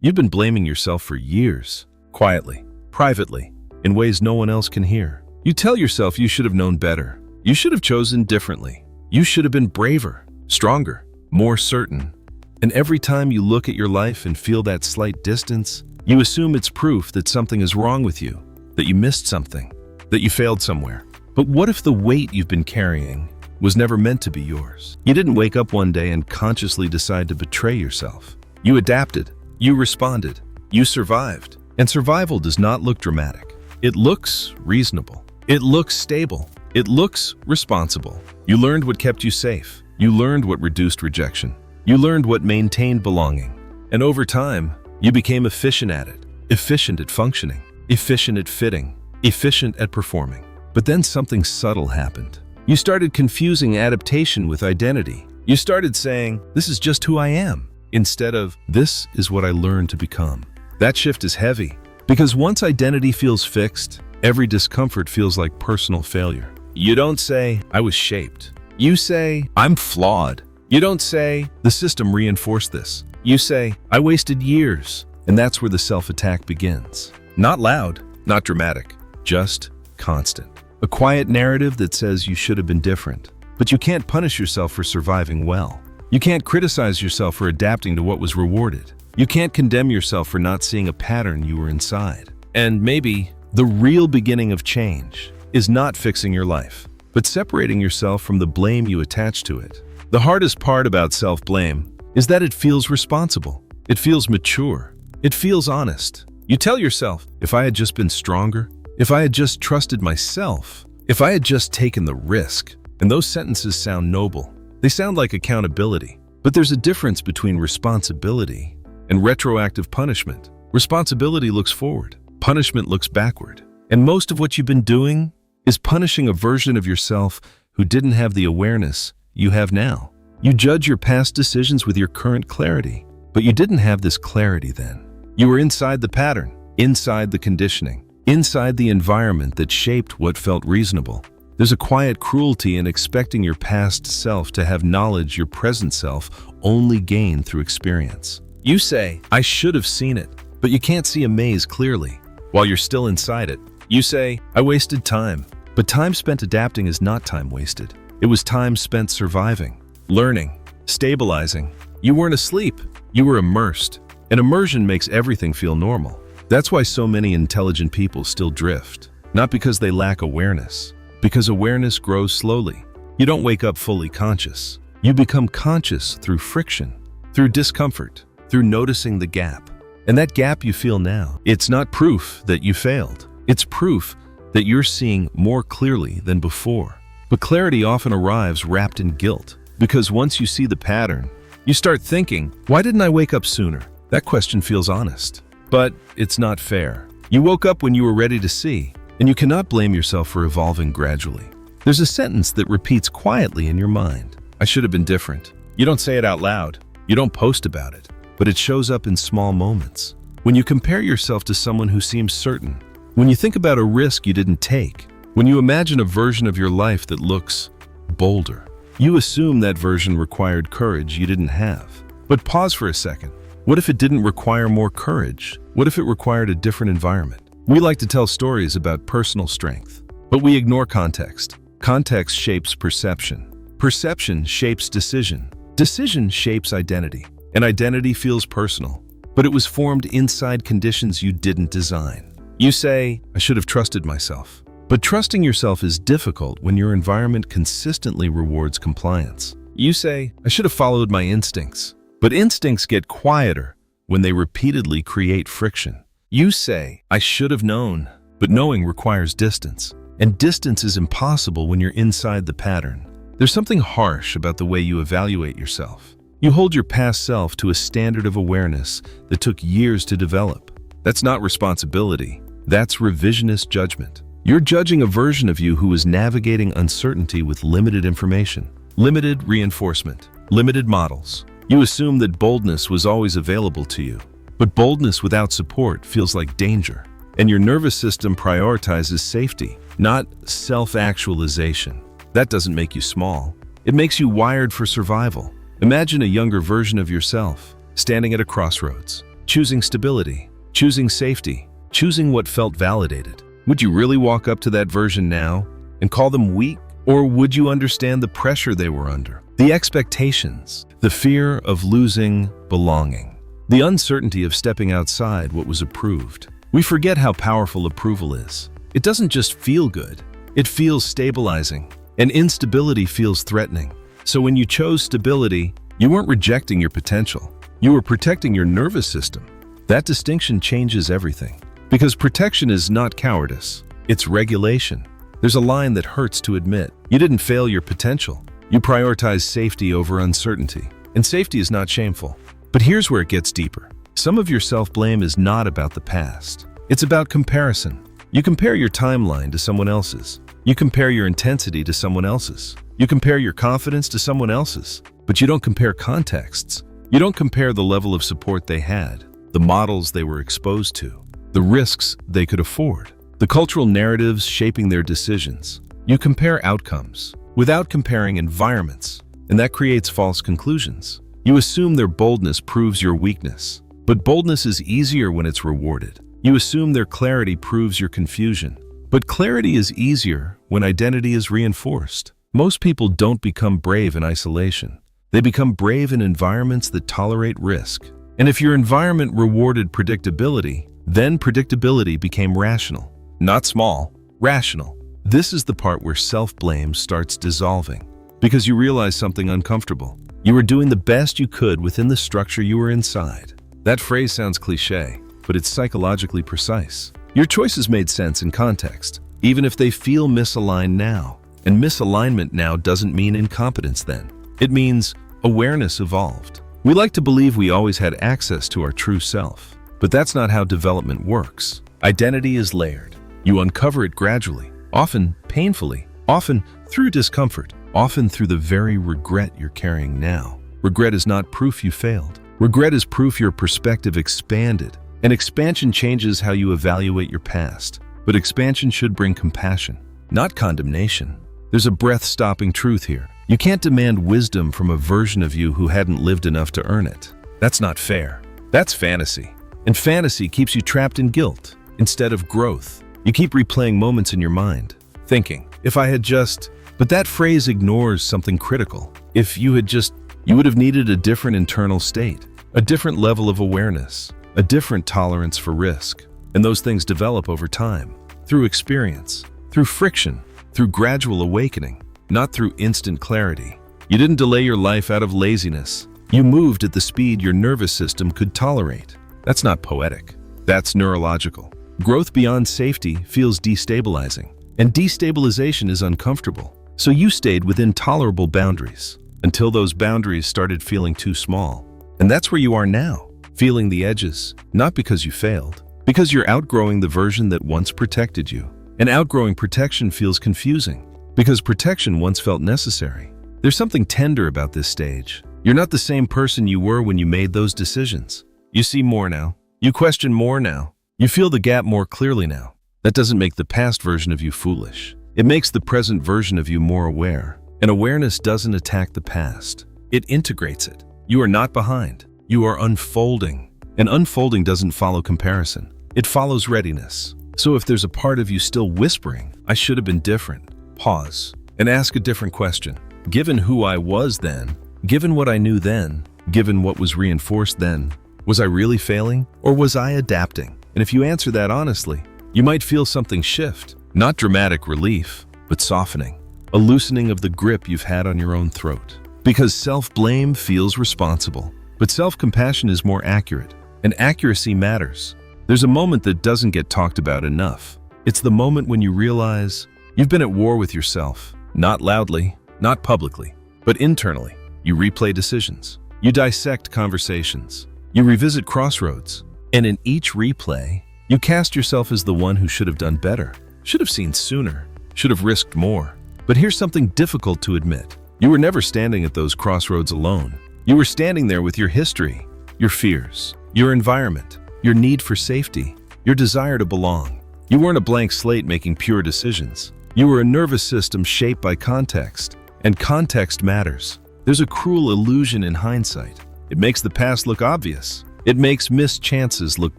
You've been blaming yourself for years, quietly, privately, in ways no one else can hear. You tell yourself you should have known better. You should have chosen differently. You should have been braver, stronger, more certain. And every time you look at your life and feel that slight distance, you assume it's proof that something is wrong with you, that you missed something, that you failed somewhere. But what if the weight you've been carrying was never meant to be yours? You didn't wake up one day and consciously decide to betray yourself. You adapted. You responded. You survived. And survival does not look dramatic. It looks reasonable. It looks stable. It looks responsible. You learned what kept you safe. You learned what reduced rejection. You learned what maintained belonging. And over time, you became efficient at it. Efficient at functioning. Efficient at fitting. Efficient at performing. But then something subtle happened. You started confusing adaptation with identity. You started saying, "This is just who I am," instead of, "This is what I learned to become." That shift is heavy, because once identity feels fixed, every discomfort feels like personal failure. You don't say, "I was shaped." You say, "I'm flawed." You don't say, "The system reinforced this." You say, "I wasted years." And that's where the self-attack begins. Not loud, not dramatic, just constant. A quiet narrative that says you should have been different. But you can't punish yourself for surviving well. You can't criticize yourself for adapting to what was rewarded. You can't condemn yourself for not seeing a pattern you were inside. And maybe the real beginning of change is not fixing your life, but separating yourself from the blame you attach to it. The hardest part about self-blame is that it feels responsible. It feels mature. It feels honest. You tell yourself, if I had just been stronger, if I had just trusted myself, if I had just taken the risk. And those sentences sound noble. They sound like accountability. But there's a difference between responsibility and retroactive punishment. Responsibility looks forward. Punishment looks backward. And most of what you've been doing is punishing a version of yourself who didn't have the awareness you have now. You judge your past decisions with your current clarity, but you didn't have this clarity then. You were inside the pattern, inside the conditioning, inside the environment that shaped what felt reasonable. There's a quiet cruelty in expecting your past self to have knowledge your present self only gained through experience. You say, "I should have seen it," but you can't see a maze clearly while you're still inside it. You say, "I wasted time," but time spent adapting is not time wasted. It was time spent surviving, learning, stabilizing. You weren't asleep, you were immersed. And immersion makes everything feel normal. That's why so many intelligent people still drift. Not because they lack awareness, because awareness grows slowly. You don't wake up fully conscious. You become conscious through friction, through discomfort, through noticing the gap. And that gap you feel now, it's not proof that you failed. It's proof that you're seeing more clearly than before. But clarity often arrives wrapped in guilt, because once you see the pattern, you start thinking, "Why didn't I wake up sooner?" That question feels honest, but it's not fair. You woke up when you were ready to see, and you cannot blame yourself for evolving gradually. There's a sentence that repeats quietly in your mind. "I should have been different." You don't say it out loud. You don't post about it, but it shows up in small moments. When you compare yourself to someone who seems certain, when you think about a risk you didn't take, when you imagine a version of your life that looks bolder, you assume that version required courage you didn't have. But pause for a second. What if it didn't require more courage? What if it required a different environment? We like to tell stories about personal strength, but we ignore context. Context shapes perception. Perception shapes decision. Decision shapes identity. And identity feels personal, but it was formed inside conditions you didn't design. You say, "I should have trusted myself." But trusting yourself is difficult when your environment consistently rewards compliance. You say, "I should have followed my instincts." But instincts get quieter when they repeatedly create friction. You say, "I should have known," but knowing requires distance. And distance is impossible when you're inside the pattern. There's something harsh about the way you evaluate yourself. You hold your past self to a standard of awareness that took years to develop. That's not responsibility. That's revisionist judgment. You're judging a version of you who is navigating uncertainty with limited information, limited reinforcement, limited models. You assume that boldness was always available to you. But boldness without support feels like danger. And your nervous system prioritizes safety, not self-actualization. That doesn't make you small. It makes you wired for survival. Imagine a younger version of yourself, standing at a crossroads. choosing stability, choosing safety, choosing what felt validated. Would you really walk up to that version now and call them weak? Or would you understand the pressure they were under? The expectations, the fear of losing belonging, the uncertainty of stepping outside what was approved. We forget how powerful approval is. It doesn't just feel good, it feels stabilizing, and instability feels threatening. So when you chose stability, you weren't rejecting your potential. You were protecting your nervous system. That distinction changes everything. Because protection is not cowardice, it's regulation. There's a line that hurts to admit. You didn't fail your potential. You prioritized safety over uncertainty. And safety is not shameful. But here's where it gets deeper. Some of your self-blame is not about the past. It's about comparison. You compare your timeline to someone else's. You compare your intensity to someone else's. You compare your confidence to someone else's. But you don't compare contexts. You don't compare the level of support they had, the models they were exposed to, the risks they could afford, the cultural narratives shaping their decisions. You compare outcomes without comparing environments, and that creates false conclusions. You assume their boldness proves your weakness, but boldness is easier when it's rewarded. You assume their clarity proves your confusion, but clarity is easier when identity is reinforced. Most people don't become brave in isolation. They become brave in environments that tolerate risk. And if your environment rewarded predictability, then predictability became rational. Not small, rational. This is the part where self-blame starts dissolving, because you realize something uncomfortable. You were doing the best you could within the structure you were inside. That phrase sounds cliché, but it's psychologically precise. Your choices made sense in context, even if they feel misaligned now. And misalignment now doesn't mean incompetence then. It means awareness evolved. We like to believe we always had access to our true self, but that's not how development works. Identity is layered. You uncover it gradually, often painfully, often through discomfort, often through the very regret you're carrying now. Regret is not proof you failed. Regret is proof your perspective expanded. And expansion changes how you evaluate your past. But expansion should bring compassion, not condemnation. There's a breath-stopping truth here. You can't demand wisdom from a version of you who hadn't lived enough to earn it. That's not fair. That's fantasy. And fantasy keeps you trapped in guilt instead of growth. You keep replaying moments in your mind, thinking, if I had just... But that phrase ignores something critical. If you had just... You would have needed a different internal state, a different level of awareness, a different tolerance for risk. And those things develop over time, through experience, through friction, through gradual awakening, not through instant clarity. You didn't delay your life out of laziness. You moved at the speed your nervous system could tolerate. That's not poetic. That's neurological. Growth beyond safety feels destabilizing, and destabilization is uncomfortable. So you stayed within tolerable boundaries until those boundaries started feeling too small. And that's where you are now, feeling the edges, not because you failed, because you're outgrowing the version that once protected you. And outgrowing protection feels confusing, because protection once felt necessary. There's something tender about this stage. You're not the same person you were when you made those decisions. You see more now. You question more now. You feel the gap more clearly now. That doesn't make the past version of you foolish. It makes the present version of you more aware. And awareness doesn't attack the past. It integrates it. You are not behind. You are unfolding. And unfolding doesn't follow comparison. It follows readiness. So if there's a part of you still whispering, I should have been different, pause and ask a different question. Given who I was then, given what I knew then, given what was reinforced then, was I really failing or was I adapting? And if you answer that honestly, you might feel something shift. Not dramatic relief, but softening. A loosening of the grip you've had on your own throat. Because self-blame feels responsible, but self-compassion is more accurate, and accuracy matters. There's a moment that doesn't get talked about enough. It's the moment when you realize you've been at war with yourself, not loudly, not publicly, but internally. You replay decisions. You dissect conversations. You revisit crossroads. And in each replay, you cast yourself as the one who should have done better, should have seen sooner, should have risked more. But here's something difficult to admit. You were never standing at those crossroads alone. You were standing there with your history, your fears, your environment, your need for safety, your desire to belong. You weren't a blank slate making pure decisions. You were a nervous system shaped by context, and context matters. There's a cruel illusion in hindsight. It makes the past look obvious. It makes missed chances look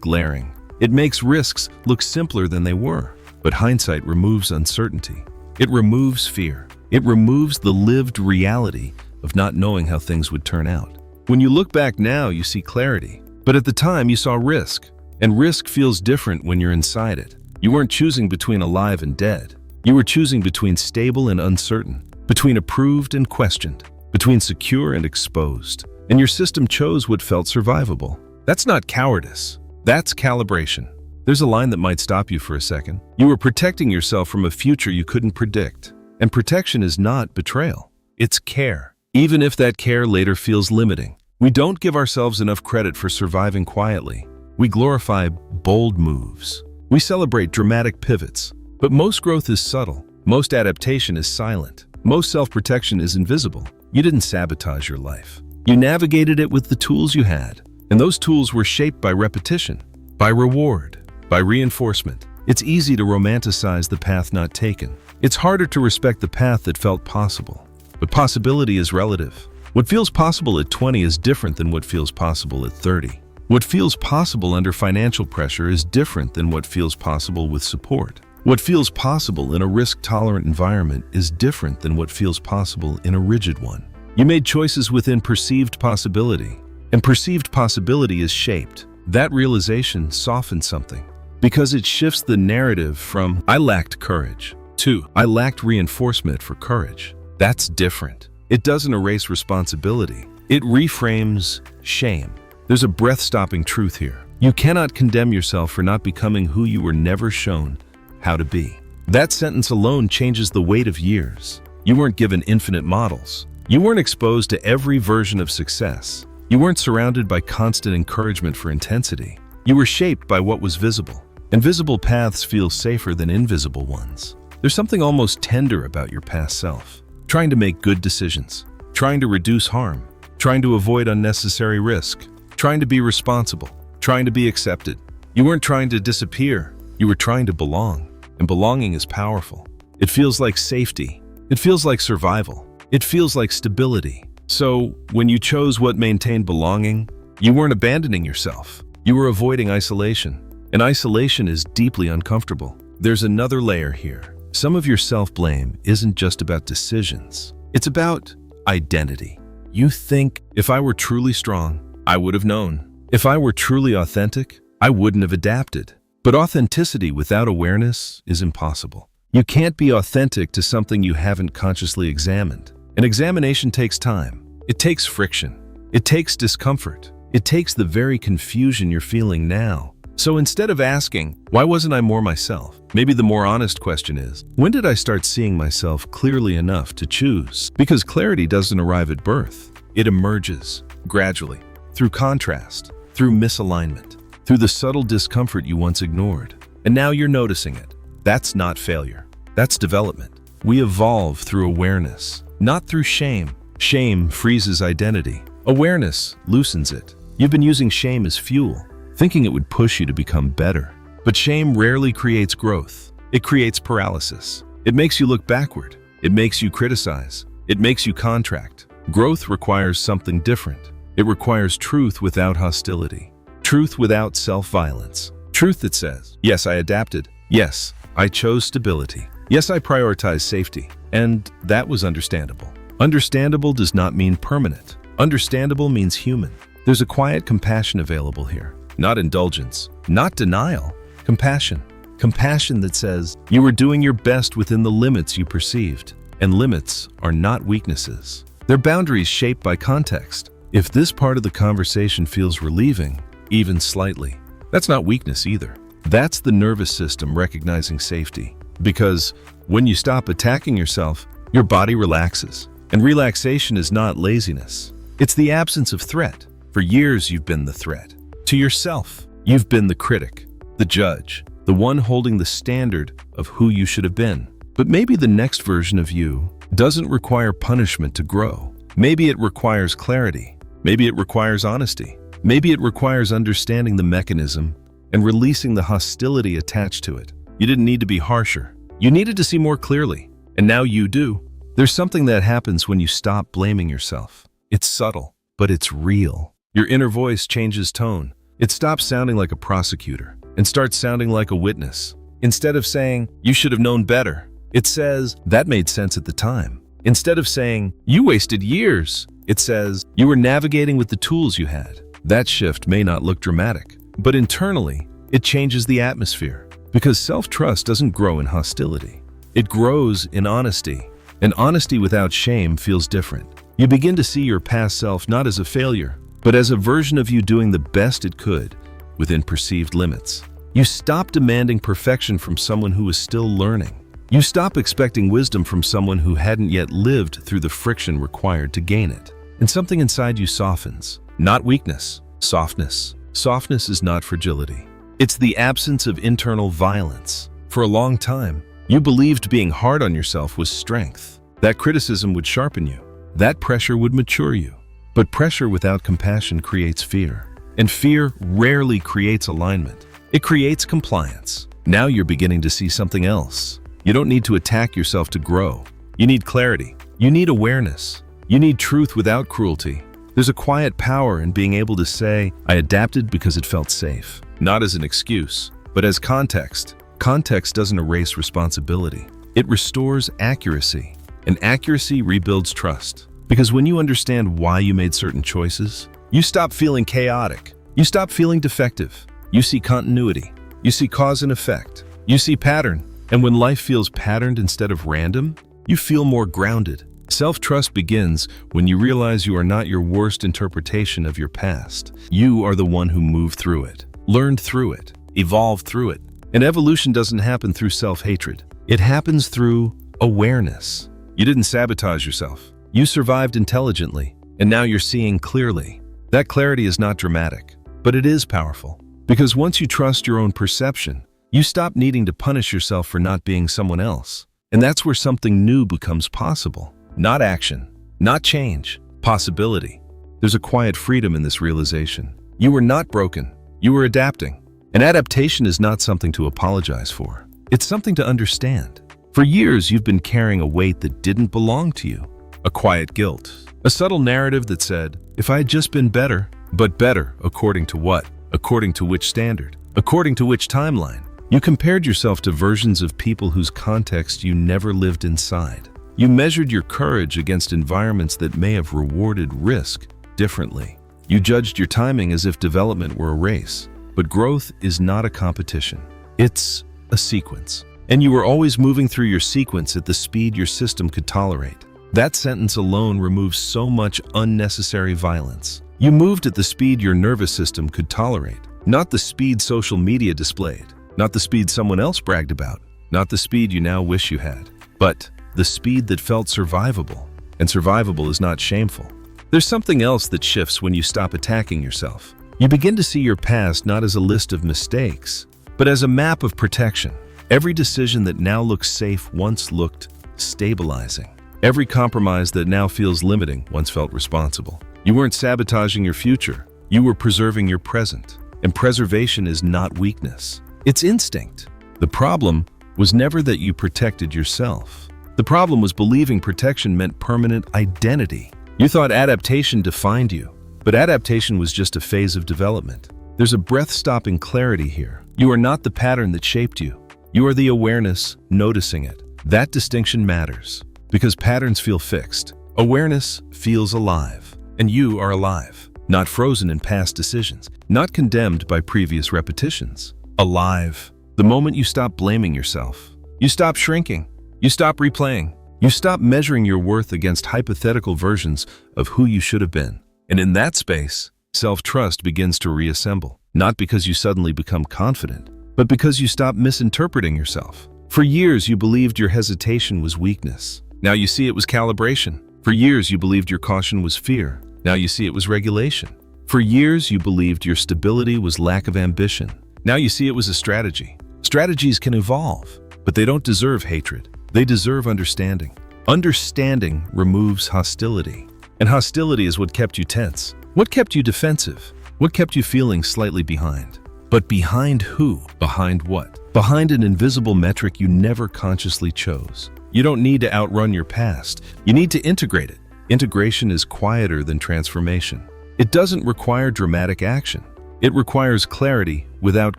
glaring. It makes risks look simpler than they were. But hindsight removes uncertainty. It removes fear. It removes the lived reality of not knowing how things would turn out. When you look back now, you see clarity. But at the time, you saw risk. And risk feels different when you're inside it. You weren't choosing between alive and dead. You were choosing between stable and uncertain, between approved and questioned, between secure and exposed. And your system chose what felt survivable. That's not cowardice. That's calibration. There's a line that might stop you for a second. You were protecting yourself from a future you couldn't predict. And protection is not betrayal. It's care. Even if that care later feels limiting. We don't give ourselves enough credit for surviving quietly. We glorify bold moves. We celebrate dramatic pivots. But most growth is subtle. Most adaptation is silent. Most self-protection is invisible. You didn't sabotage your life. You navigated it with the tools you had. And those tools were shaped by repetition, by reward, by reinforcement. It's easy to romanticize the path not taken. It's harder to respect the path that felt possible. But possibility is relative. What feels possible at 20 is different than what feels possible at 30. What feels possible under financial pressure is different than what feels possible with support. What feels possible in a risk-tolerant environment is different than what feels possible in a rigid one. You made choices within perceived possibility, and perceived possibility is shaped. That realization softens something, because it shifts the narrative from, "I lacked courage," to, "I lacked reinforcement for courage." That's different. It doesn't erase responsibility. It reframes shame. There's a breath-stopping truth here. You cannot condemn yourself for not becoming who you were never shown how to be. That sentence alone changes the weight of years. You weren't given infinite models. You weren't exposed to every version of success. You weren't surrounded by constant encouragement for intensity. You were shaped by what was visible. And visible paths feel safer than invisible ones. There's something almost tender about your past self. Trying to make good decisions. Trying to reduce harm. Trying to avoid unnecessary risk. Trying to be responsible. Trying to be accepted. You weren't trying to disappear. You were trying to belong. And belonging is powerful. It feels like safety. It feels like survival. It feels like stability. So, when you chose what maintained belonging, you weren't abandoning yourself. You were avoiding isolation. And isolation is deeply uncomfortable. There's another layer here. Some of your self-blame isn't just about decisions. It's about identity. You think, if I were truly strong, I would have known. If I were truly authentic, I wouldn't have adapted. But authenticity without awareness is impossible. You can't be authentic to something you haven't consciously examined. An examination takes time. It takes friction. It takes discomfort. It takes the very confusion you're feeling now. So instead of asking, why wasn't I more myself? Maybe the more honest question is, when did I start seeing myself clearly enough to choose? Because clarity doesn't arrive at birth. It emerges gradually, through contrast, through misalignment, through the subtle discomfort you once ignored. And now you're noticing it. That's not failure. That's development. We evolve through awareness, not through shame. Shame freezes identity. Awareness loosens it. You've been using shame as fuel, thinking it would push you to become better. But shame rarely creates growth. It creates paralysis. It makes you look backward. It makes you criticize. It makes you contract. Growth requires something different. It requires truth without hostility. Truth without self-violence. Truth that says, yes, I adapted. Yes, I chose stability. Yes, I prioritized safety. And that was understandable. Understandable does not mean permanent. Understandable means human. There's a quiet compassion available here. Not indulgence, not denial, compassion. Compassion that says, you were doing your best within the limits you perceived. And limits are not weaknesses. They're boundaries shaped by context. If this part of the conversation feels relieving, even slightly, that's not weakness either. That's the nervous system recognizing safety. Because when you stop attacking yourself, your body relaxes. And relaxation is not laziness. It's the absence of threat. For years, you've been the threat. To yourself, you've been the critic, the judge, the one holding the standard of who you should have been. But maybe the next version of you doesn't require punishment to grow. Maybe it requires clarity. Maybe it requires honesty. Maybe it requires understanding the mechanism and releasing the hostility attached to it. You didn't need to be harsher. You needed to see more clearly. And now you do. There's something that happens when you stop blaming yourself. It's subtle, but it's real. Your inner voice changes tone. It stops sounding like a prosecutor and starts sounding like a witness. Instead of saying, "You should have known better," it says, "That made sense at the time." Instead of saying, "You wasted years," it says, "You were navigating with the tools you had." That shift may not look dramatic, but internally, it changes the atmosphere. Because self-trust doesn't grow in hostility. It grows in honesty. And honesty without shame feels different. You begin to see your past self not as a failure, but as a version of you doing the best it could within perceived limits. You stop demanding perfection from someone who is still learning. You stop expecting wisdom from someone who hadn't yet lived through the friction required to gain it. And something inside you softens. Not weakness, softness. Softness is not fragility. It's the absence of internal violence. For a long time, you believed being hard on yourself was strength. That criticism would sharpen you. That pressure would mature you. But pressure without compassion creates fear. And fear rarely creates alignment. It creates compliance. Now you're beginning to see something else. You don't need to attack yourself to grow. You need clarity. You need awareness. You need truth without cruelty. There's a quiet power in being able to say, "I adapted because it felt safe." Not as an excuse, but as context. Context doesn't erase responsibility. It restores accuracy. And accuracy rebuilds trust. Because when you understand why you made certain choices, you stop feeling chaotic. You stop feeling defective. You see continuity. You see cause and effect. You see pattern. And when life feels patterned instead of random, you feel more grounded. Self-trust begins when you realize you are not your worst interpretation of your past. You are the one who moved through it, learned through it, evolved through it. And evolution doesn't happen through self-hatred. It happens through awareness. You didn't sabotage yourself. You survived intelligently, and now you're seeing clearly. That clarity is not dramatic, but it is powerful. Because once you trust your own perception, you stop needing to punish yourself for not being someone else. And that's where something new becomes possible. Not action, not change, possibility. There's a quiet freedom in this realization. You were not broken. You were adapting. And adaptation is not something to apologize for. It's something to understand. For years, you've been carrying a weight that didn't belong to you. A quiet guilt. A subtle narrative that said, if I had just been better, but better according to what? According to which standard? According to which timeline? You compared yourself to versions of people whose context you never lived inside. You measured your courage against environments that may have rewarded risk differently. You judged your timing as if development were a race. But growth is not a competition. It's a sequence. And you were always moving through your sequence at the speed your system could tolerate. That sentence alone removes so much unnecessary violence. You moved at the speed your nervous system could tolerate, not the speed social media displayed, not the speed someone else bragged about, not the speed you now wish you had, but the speed that felt survivable. And survivable is not shameful. There's something else that shifts when you stop attacking yourself. You begin to see your past not as a list of mistakes, but as a map of protection. Every decision that now looks safe once looked stabilizing. Every compromise that now feels limiting once felt responsible. You weren't sabotaging your future. You were preserving your present. And preservation is not weakness. It's instinct. The problem was never that you protected yourself. The problem was believing protection meant permanent identity. You thought adaptation defined you, but adaptation was just a phase of development. There's a breath-stopping clarity here. You are not the pattern that shaped you. You are the awareness noticing it. That distinction matters because patterns feel fixed. Awareness feels alive, and you are alive, not frozen in past decisions, not condemned by previous repetitions. Alive. The moment you stop blaming yourself, you stop shrinking, you stop replaying, you stop measuring your worth against hypothetical versions of who you should have been. And in that space, self-trust begins to reassemble, not because you suddenly become confident, but because you stop misinterpreting yourself. For years, you believed your hesitation was weakness. Now you see it was calibration. For years, you believed your caution was fear. Now you see it was regulation. For years, you believed your stability was lack of ambition. Now you see it was a strategy. Strategies can evolve, but they don't deserve hatred. They deserve understanding. Understanding removes hostility. And hostility is what kept you tense. What kept you defensive? What kept you feeling slightly behind? But behind who? Behind what? Behind an invisible metric you never consciously chose. You don't need to outrun your past. You need to integrate it. Integration is quieter than transformation. It doesn't require dramatic action. It requires clarity without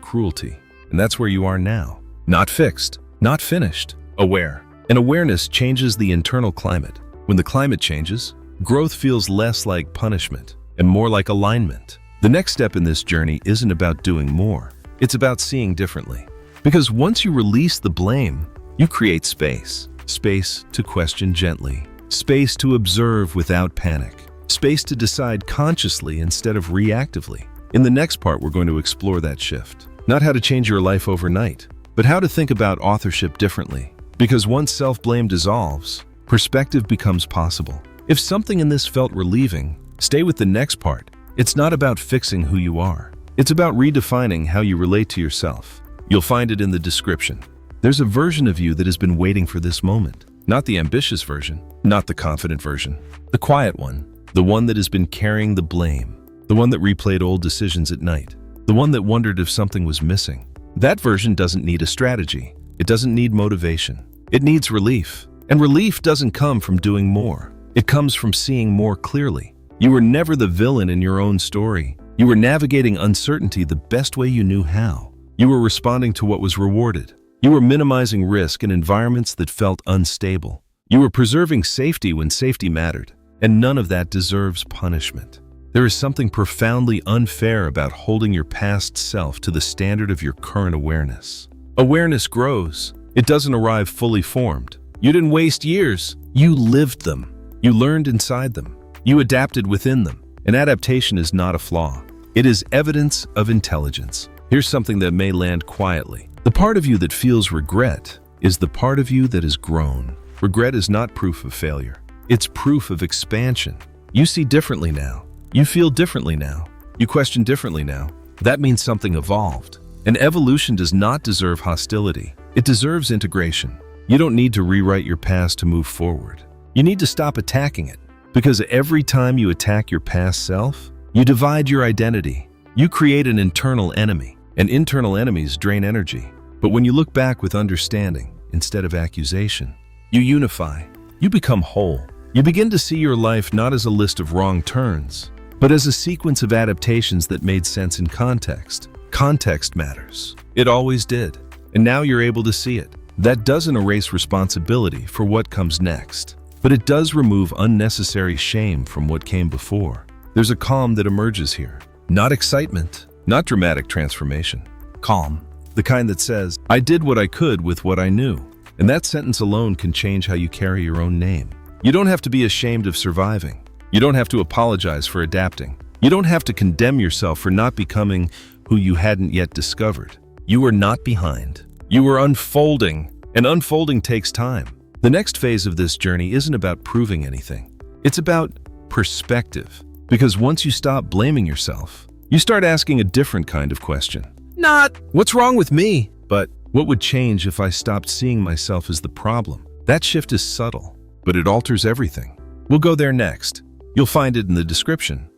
cruelty. And that's where you are now. Not fixed, not finished, aware. And awareness changes the internal climate. When the climate changes, growth feels less like punishment and more like alignment. The next step in this journey isn't about doing more. It's about seeing differently. Because once you release the blame, you create space. Space to question gently. Space to observe without panic. Space to decide consciously instead of reactively. In the next part, we're going to explore that shift. Not how to change your life overnight, but how to think about authorship differently. Because once self-blame dissolves, perspective becomes possible. If something in this felt relieving, stay with the next part. It's not about fixing who you are. It's about redefining how you relate to yourself. You'll find it in the description. There's a version of you that has been waiting for this moment. Not the ambitious version, not the confident version. The quiet one. The one that has been carrying the blame. The one that replayed old decisions at night. The one that wondered if something was missing. That version doesn't need a strategy. It doesn't need motivation. It needs relief. And relief doesn't come from doing more. It comes from seeing more clearly. You were never the villain in your own story. You were navigating uncertainty the best way you knew how. You were responding to what was rewarded. You were minimizing risk in environments that felt unstable. You were preserving safety when safety mattered. And none of that deserves punishment. There is something profoundly unfair about holding your past self to the standard of your current awareness. Awareness grows. It doesn't arrive fully formed. You didn't waste years. You lived them. You learned inside them. You adapted within them. And adaptation is not a flaw. It is evidence of intelligence. Here's something that may land quietly. The part of you that feels regret is the part of you that has grown. Regret is not proof of failure. It's proof of expansion. You see differently now. You feel differently now. You question differently now. That means something evolved. And evolution does not deserve hostility. It deserves integration. You don't need to rewrite your past to move forward. You need to stop attacking it. Because every time you attack your past self, you divide your identity. You create an internal enemy. And internal enemies drain energy. But when you look back with understanding instead of accusation, you unify. You become whole. You begin to see your life not as a list of wrong turns, but as a sequence of adaptations that made sense in context. Context matters. It always did. And now you're able to see it. That doesn't erase responsibility for what comes next, but it does remove unnecessary shame from what came before. There's a calm that emerges here. Not excitement, not dramatic transformation. Calm. The kind that says, I did what I could with what I knew. And that sentence alone can change how you carry your own name. You don't have to be ashamed of surviving. You don't have to apologize for adapting. You don't have to condemn yourself for not becoming who you hadn't yet discovered. You are not behind. You are unfolding, and unfolding takes time. The next phase of this journey isn't about proving anything. It's about perspective. Because once you stop blaming yourself, you start asking a different kind of question. Not, what's wrong with me? But, what would change if I stopped seeing myself as the problem? That shift is subtle, but it alters everything. We'll go there next. You'll find it in the description.